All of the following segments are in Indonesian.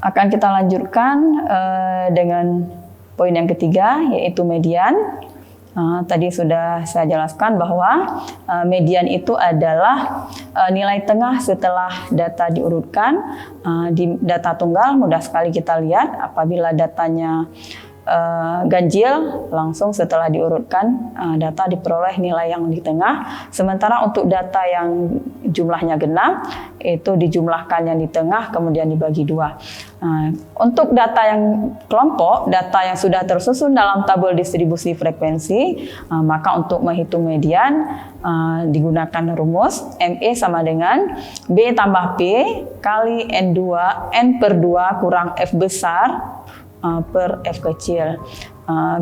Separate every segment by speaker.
Speaker 1: Akan kita lanjutkan dengan poin yang ketiga, yaitu median. Tadi sudah saya jelaskan bahwa median itu adalah nilai tengah setelah data diurutkan. Di data tunggal mudah sekali kita lihat apabila datanya ganjil, langsung setelah diurutkan data diperoleh nilai yang di tengah. Sementara untuk data yang jumlahnya genap, itu dijumlahkan yang di tengah kemudian dibagi dua. Untuk data yang kelompok, data yang sudah tersusun dalam tabel distribusi frekuensi, maka untuk menghitung median digunakan rumus ME sama dengan B tambah P kali N per 2 kurang F besar per F kecil.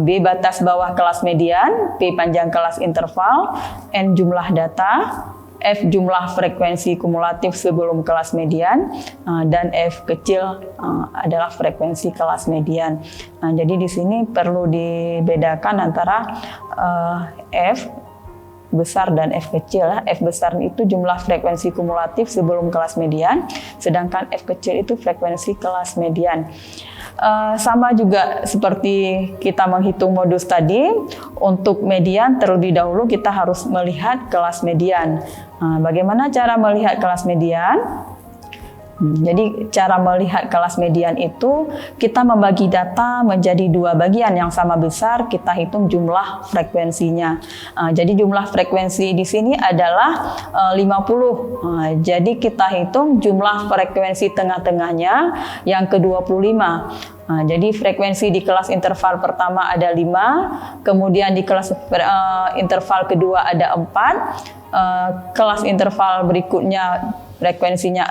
Speaker 1: B batas bawah kelas median, P panjang kelas interval, N jumlah data, F jumlah frekuensi kumulatif sebelum kelas median, dan F kecil adalah frekuensi kelas median. Jadi di sini perlu dibedakan antara F besar dan F kecil. F besar itu jumlah frekuensi kumulatif sebelum kelas median, sedangkan F kecil itu frekuensi kelas median. Sama juga seperti kita menghitung modus tadi, untuk median terlebih dahulu kita harus melihat kelas median. Bagaimana cara melihat kelas median? Jadi cara melihat kelas median itu kita membagi data menjadi dua bagian yang sama besar, kita hitung jumlah frekuensinya. Jadi jumlah frekuensi di sini adalah 50. Jadi kita hitung jumlah frekuensi tengah-tengahnya yang ke-25. Jadi frekuensi di kelas interval pertama ada 5, kemudian di kelas interval kedua ada 4, kelas interval berikutnya frekuensinya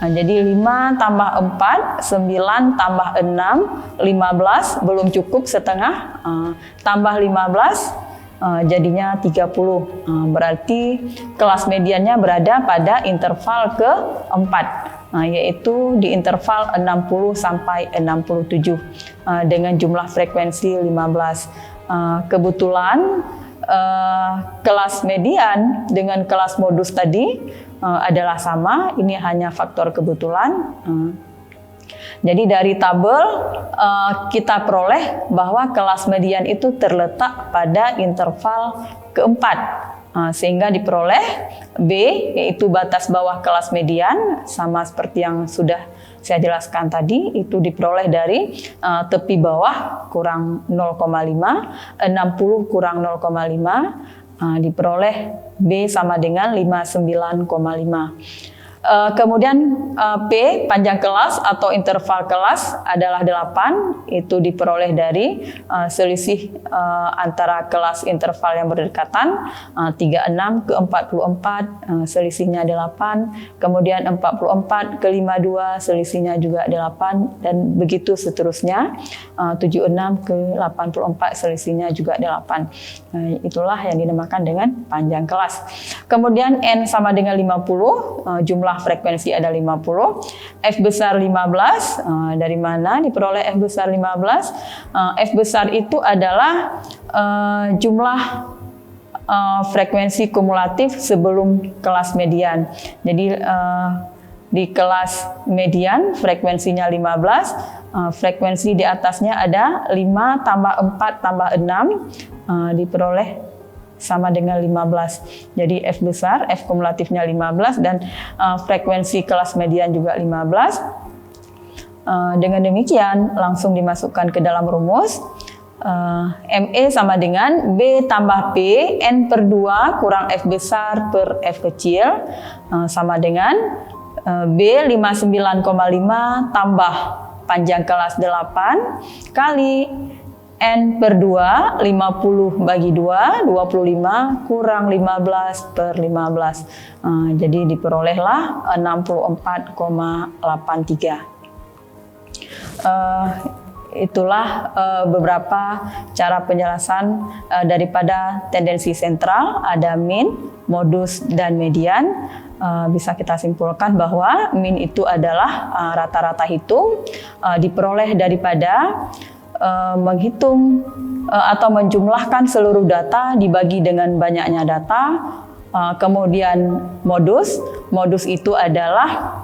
Speaker 1: 6, jadi 5 tambah 4, 9 tambah 6, 15, belum cukup setengah, tambah 15, jadinya 30. Berarti kelas mediannya berada pada interval ke-4, yaitu di interval 60 sampai 67, dengan jumlah frekuensi 15. Kebetulan kelas median dengan kelas modus tadi adalah sama, ini hanya faktor kebetulan. Jadi dari tabel kita peroleh bahwa kelas median itu terletak pada interval keempat, sehingga diperoleh B, yaitu batas bawah kelas median, sama seperti yang sudah saya jelaskan tadi, itu diperoleh dari tepi bawah kurang 0,5, 60 kurang 0,5, diperoleh B sama dengan 59,5. Kemudian P panjang kelas atau interval kelas adalah 8, itu diperoleh dari selisih antara kelas interval yang berdekatan, 36 ke 44 selisihnya 8, kemudian 44 ke 52 selisihnya juga 8, dan begitu seterusnya, 76 ke 84 selisihnya juga 8. Itulah yang dinamakan dengan panjang kelas. Kemudian N sama dengan 50, jumlah frekuensi ada 50, F besar 15, dari mana diperoleh F besar 15? F besar itu adalah jumlah frekuensi kumulatif sebelum kelas median. Jadi di kelas median frekuensinya 15, frekuensi di atasnya ada 5 tambah 4 tambah 6, diperoleh sama dengan 15. Jadi F besar, F kumulatifnya 15, dan frekuensi kelas median juga 15. Dengan demikian langsung dimasukkan ke dalam rumus. ME sama dengan B tambah P N per 2 kurang F besar per F kecil, sama dengan B 59,5 tambah panjang kelas 8 kali N per 2, 50 bagi 2, 25 kurang 15 per 15. Jadi diperolehlah 64,83. Itulah beberapa cara penjelasan daripada tendensi sentral, ada min, modus, dan median. Bisa kita simpulkan bahwa min itu adalah rata-rata hitung, diperoleh daripada menghitung atau menjumlahkan seluruh data dibagi dengan banyaknya data. Kemudian modus itu adalah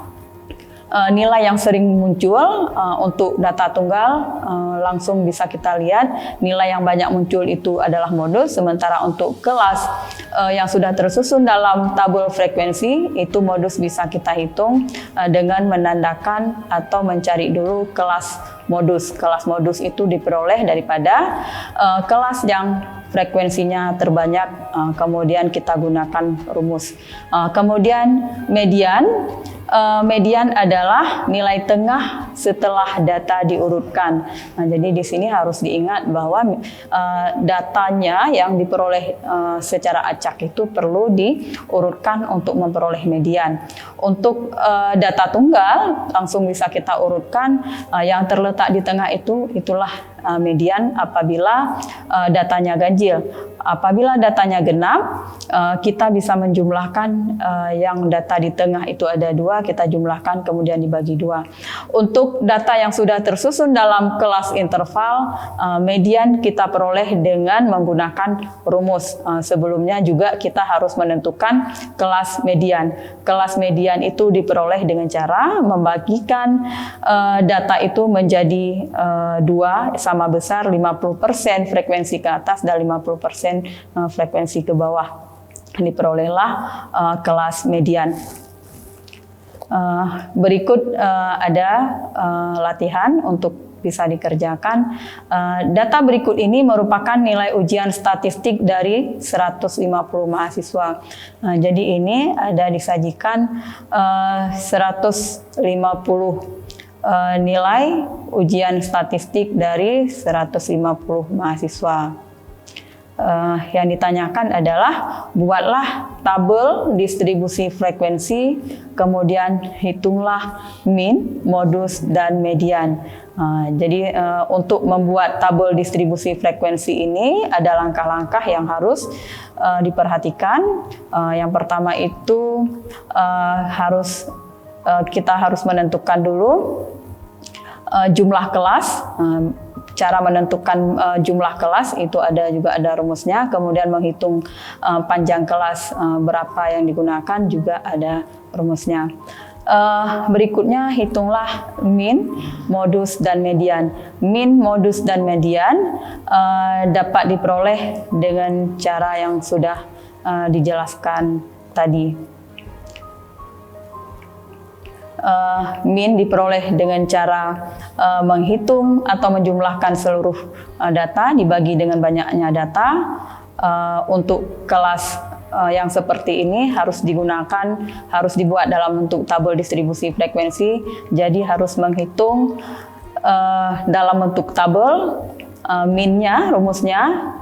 Speaker 1: nilai yang sering muncul untuk data tunggal langsung bisa kita lihat nilai yang banyak muncul itu adalah modus, sementara untuk kelas yang sudah tersusun dalam tabel frekuensi itu modus bisa kita hitung dengan menandakan atau mencari dulu kelas modus. Kelas modus itu diperoleh daripada kelas yang frekuensinya terbanyak, kemudian kita gunakan rumus. Kemudian median. Median adalah nilai tengah setelah data diurutkan. Nah, jadi di sini harus diingat bahwa datanya yang diperoleh secara acak itu perlu diurutkan untuk memperoleh median. Untuk data tunggal langsung bisa kita urutkan, yang terletak di tengah itulah median apabila datanya ganjil. Apabila datanya genap, kita bisa menjumlahkan yang data di tengah itu ada 2, kita jumlahkan kemudian dibagi 2. Untuk data yang sudah tersusun dalam kelas interval, median kita peroleh dengan menggunakan rumus. Sebelumnya juga kita harus menentukan kelas median. Kelas median itu diperoleh dengan cara membagikan data itu menjadi 2 sama besar 50% frekuensi ke atas dan 50% frekuensi ke bawah. Diperolehlah kelas median. Berikut ada latihan untuk bisa dikerjakan. Data berikut ini merupakan nilai ujian statistik dari 150 mahasiswa. Jadi ini ada disajikan 150 nilai ujian statistik dari 150 mahasiswa. Yang ditanyakan adalah buatlah tabel distribusi frekuensi, kemudian hitunglah min, modus, dan median. Jadi untuk membuat tabel distribusi frekuensi ini ada langkah-langkah yang harus diperhatikan. Yang pertama itu kita harus menentukan dulu jumlah kelas. Cara menentukan jumlah kelas itu juga ada rumusnya, kemudian menghitung panjang kelas berapa yang digunakan juga ada rumusnya. Berikutnya hitunglah min, modus, dan median. Min, modus, dan median dapat diperoleh dengan cara yang sudah dijelaskan tadi. Min diperoleh dengan cara menghitung atau menjumlahkan seluruh data dibagi dengan banyaknya data. Untuk kelas yang seperti ini harus dibuat dalam bentuk tabel distribusi frekuensi, jadi harus menghitung dalam bentuk tabel. Minnya, rumusnya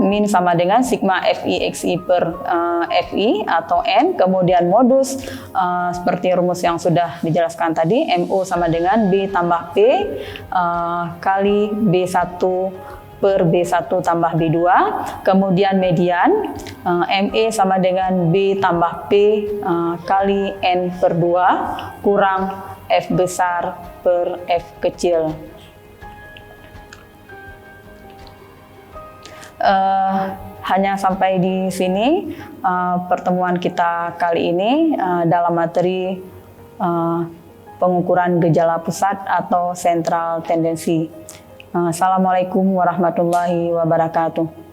Speaker 1: min sama dengan sigma FI XI per FI atau N, kemudian modus seperti rumus yang sudah dijelaskan tadi, MO sama dengan B tambah P kali B1 per B1 tambah B2, kemudian median ME sama dengan B tambah P kali N per 2 kurang F besar per F kecil. Hanya sampai di sini pertemuan kita kali ini dalam materi pengukuran gejala pusat atau sentral tendensi. Assalamualaikum warahmatullahi wabarakatuh.